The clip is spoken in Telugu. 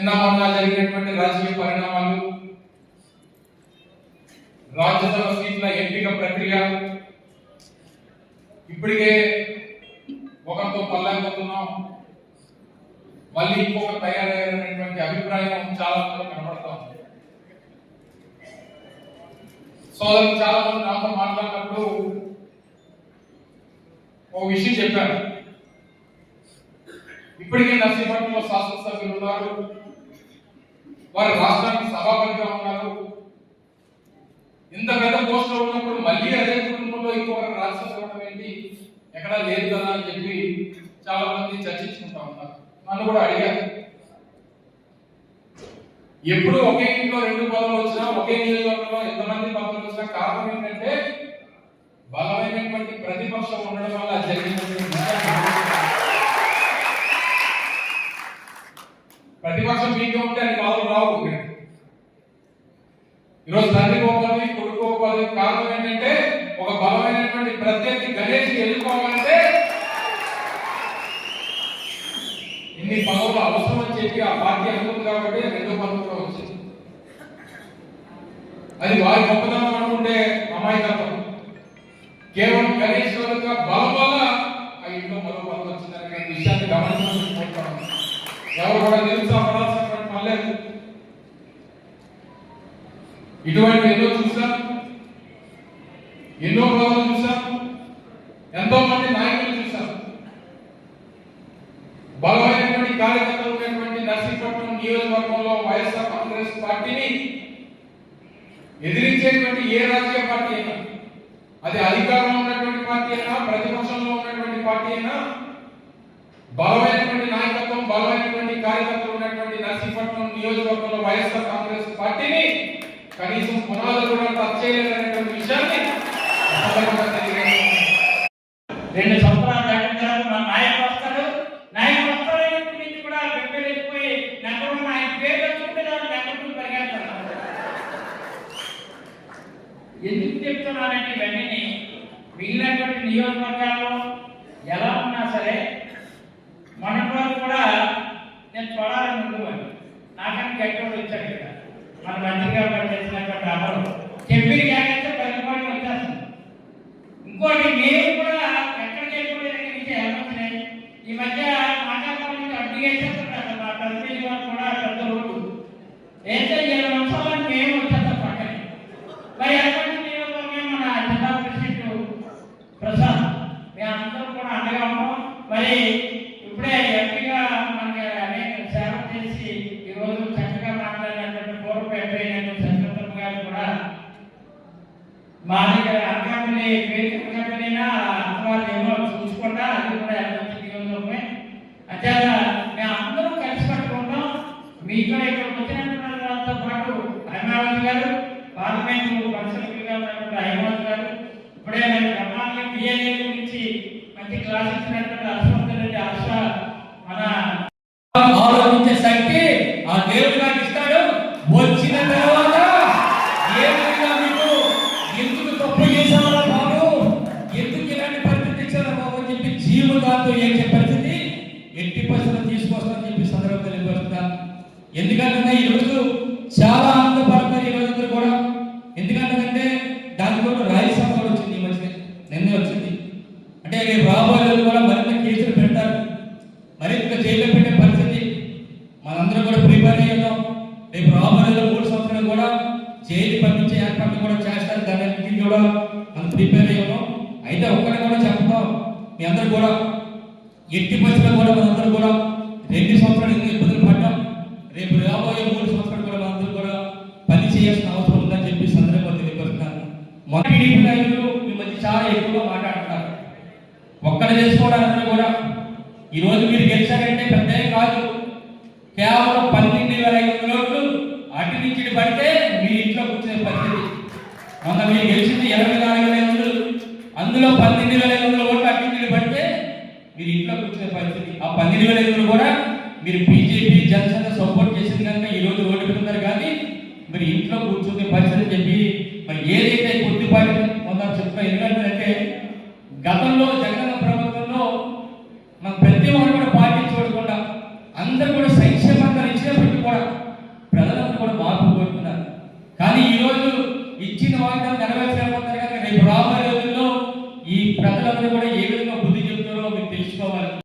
నిన్న మొన్న జరిగినటువంటి రాజకీయ పరిణామాలు, రాజ్యసభ సీట్ల ఎంపిక ప్రక్రియ, ఇప్పటికే ఒకరితో పల్లాకపోతున్నాం, మళ్ళీ ఇంకొక తయారయ్యేటువంటి అభిప్రాయం చాలా మంది కనబడతాం. సోదరులు చాలా మంది నాతో మాట్లాడినప్పుడు ఒక విషయం చెప్పారు. ఇప్పటికే నర్సీపట్నంలో శాసనసభ్యులు ఉన్నారు, వారు రాష్ట్రానికి సభాపతిగా ఉన్నారు. ఇంత పెద్ద పోస్టులో ఉన్నప్పుడు మళ్ళీ అదే కుటుంబంలో ఇంకొకరు రాజ్యసభ ఏంటి, ఎక్కడా లేదు కదా అని చెప్పి చాలా మంది చర్చించుకుంటా ఉన్నారు. నన్ను కూడా అడిగారు, ఎప్పుడు ఒకే ఇంట్లో 2 పదవులు వచ్చినా, ఒకే నియోజకవర్గంలో ఎంతమంది పదవులు వచ్చినా కారణం ఏంటంటే బలమైనటువంటి ప్రతిపక్షం ఉండడం వల్ల జరిగినటువంటి ప్రతిపక్షం మీకే ఉంటే అది పదవులు రావు. ఈరోజు తండ్రి గోపాలి, కొడుకు గోపాలి, కారణం ఏంటంటే ఒక బలమైనటువంటి ప్రత్యర్థి గణేష్ ఎదుర్కోవాలంటే ఇన్ని పదవులు అవసరం అని చెప్పి ఆ పార్టీ అనుకుంది కాబట్టి 2 పదవులు వచ్చింది. అది వారి గొప్పతనం అనుకుంటే అమాయకత్వం. కేవలం గణేష్ యొక్క బలం వల్ల ఆ ఇంట్లో మరో పదవి వచ్చిందనే విషయాన్ని గమనించుకుంటున్నాం. ఎవరు కూడా నిరుత్సాహపడాల్సినటువంటి పని లేదు. ఇటువంటి ఎన్నో చూసాం, ఎన్నో పదవులు చూసాం, ఎంతో మంది నాయకులు చూసాం. బలమైనటువంటి కార్యకర్తలు ఉన్నటువంటి నర్సీపట్నం నియోజకవర్గంలో వైఎస్ఆర్ కాంగ్రెస్ పార్టీని ఎదిరించేటువంటి ఏ రాజకీయ పార్టీ అయినా, అది అధికారంలో ఉన్నటువంటి పార్టీ అయినా, ప్రతిపక్షంలో ఉన్నటువంటి పార్టీ అయినా, బలమైనటువంటి నాయకత్వం, బలమైనటువంటి కార్యకర్తలు ఉన్నటువంటి నర్సీపట్నం నియోజకవర్గంలో వైఎస్ఆర్ కాంగ్రెస్ పార్టీని కనీసం పునాదులు కూడా టచ్ చేయలేదనేటువంటి విషయాన్ని 2 సంవత్సరాల దాటిన మా నాయకులు వస్తారు, నాయకులు వస్తారనేటువంటి నుంచి కూడా వెళ్ళిపోయి నెంబర్ ఆయన పేరు వచ్చుకుంటే నెంబర్ పరిగెడతారు. ఎందుకు చెప్తున్నానంటే ఇవన్నీ మిగిలినటువంటి నియోజకవర్గాల్లో ఎలా ఉన్నా సరే మన వాళ్ళు కూడా నేను చూడాలని ఉండేవాడిని. నాకని గట్టివాడు వచ్చాడు ఇక్కడ, మన మంత్రిగా పనిచేసినటువంటి అమలు చెప్పి గ్యారెంటీ 10 రూపాయలు వచ్చేస్తుంది. ఇంకోటి మేము కూడా ఎక్కడ చేయకూడదు. ఈ మధ్య మాట్లాడుకోవడానికి అడ్డుగేసేస్తున్నారు మా కంపెనీ వాళ్ళు కూడా పెద్ద రోడ్డు అయితే 7 నిమిషాలని మేము వచ్చేస్తాం పక్కనే. మరి అటువంటి నియోజకవర్గం మన జిల్లా ప్రెసిడెంట్ ప్రసాద్ మేమందరం కూడా అండగా ఉన్నాం. మరి ఇప్పుడే ఎంపీగా మనకి అనేక సేవ చేసి ఈరోజు చక్కగా మాట్లాడినటువంటి పూర్వ ఎంపీ అయినటువంటి శంకరమ్మ గారు కూడా మా దగ్గర అంకాపల్లి కంపెనీనా వాళ్ళు ఏమో చూసుకుంటా, అది కూడా ఎమ్మెల్సీ నియోజకవర్గమే. అంటే మేము అందరం కలిసి పట్టుకుంటాం. మీతో ఇక్కడికి వచ్చినటువంటి వాళ్ళతో పాటు హైమావతి గారు, పార్లమెంటు పరిసభ్యులుగా ఉన్నటువంటి హైమావతి గారు, ఇప్పుడే మేము బ్రహ్మాండ బిఏఏ గురించి మంచి క్లాస్ ఇచ్చినటువంటి అశ్వంతరెడ్డి ఆశ మన ఆలోచించే శక్తి ఆ దేవుడు నాకు ఇస్తాడు. వచ్చిన తర్వాత ఏ విధంగా మీకు ఎందుకు తప్పు చేసామరా బాబు, ఎందుకు ఇలాంటి పరిస్థితి ఇచ్చారా బాబు అని చెప్పి జీవితాలతో ఏం పరిస్థితి ఎట్టి పరిస్థితులు తీసుకొస్తామని చెప్పి సందర్భంగా తెలియపరుస్తున్నాను. ఎందుకంటే ఈరోజు చాలా ఆనందపడతారు ఈ రోజు కూడా. ఎందుకంటే దాని కూడా రాజ్యసభ కూడా వచ్చింది, ఈ మధ్య నిన్నే వచ్చింది. అంటే రేపు రాబోయే కూడా మరింత కేసులు పెడతారు, మరింత జైల్లో పెట్టే పరిస్థితి. మనందరం కూడా ప్రిపేర్ అయ్యాం. రేపు రాబోయే 3 సంవత్సరాలు కూడా జైలు పంపించే ఏర్పాట్లు కూడా చేస్తారు. దానికి కూడా మనం ప్రిపేర్ అయ్యాము. అయితే ఒక్కటి కూడా చెప్తాం, మీ అందరూ కూడా ఎట్టి పరిస్థితులు కూడా మనందరూ కూడా 2 సంవత్సరాలు ఎందుకు ఇబ్బందులు పడ్డాం, రేపు రాబోయే 3 సంవత్సరాలు కూడా మనందరూ కూడా పని చేయాల్సిన అవసరం ఉందని చెప్పి సందర్భంగా తెలియపరుస్తున్నాను. మన టీడీపీ నాయకులు మీ మధ్య చాలా ఎక్కువగా మాట్లాడుతున్నారు. ఒక్కటి చేసుకోవడానికి కూడా ఈరోజు మీరు గెలిచారంటే పెద్ద కాదు, కేవలం 12,500 ఓట్లు అటు నుంచి పడితే మీ ఇంట్లో కూర్చునే పరిస్థితి. మొన్న మీరు గెలిచింది 84,500, అందులో 12,500 ఓట్లు అటు నుంచి పడితే మీరు ఇంట్లో కూర్చునే పరిస్థితి. ఆ 12,500 కూడా మీరు బీజేపీ జనసేన సపోర్ట్ చేసింది కనుక ఈరోజు ఓడిపోతున్నారు. కానీ మీరు ఇంట్లో కూర్చునే పరిస్థితి చెప్పి మరి ఏదైతే కొద్దిపాటి మొన్న చెప్తా. ఎందుకంటే గతంలో జగన్ ప్రభుత్వంలో మన ప్రతి ఒక్కరు కూడా పార్టీ చూడకుండా అందరూ కూడా సంక్షేమంగా ఇచ్చినప్పటికీ కూడా రేపు రాబోయే రోజుల్లో ఈ ప్రజలందరూ కూడా ఏ విధంగా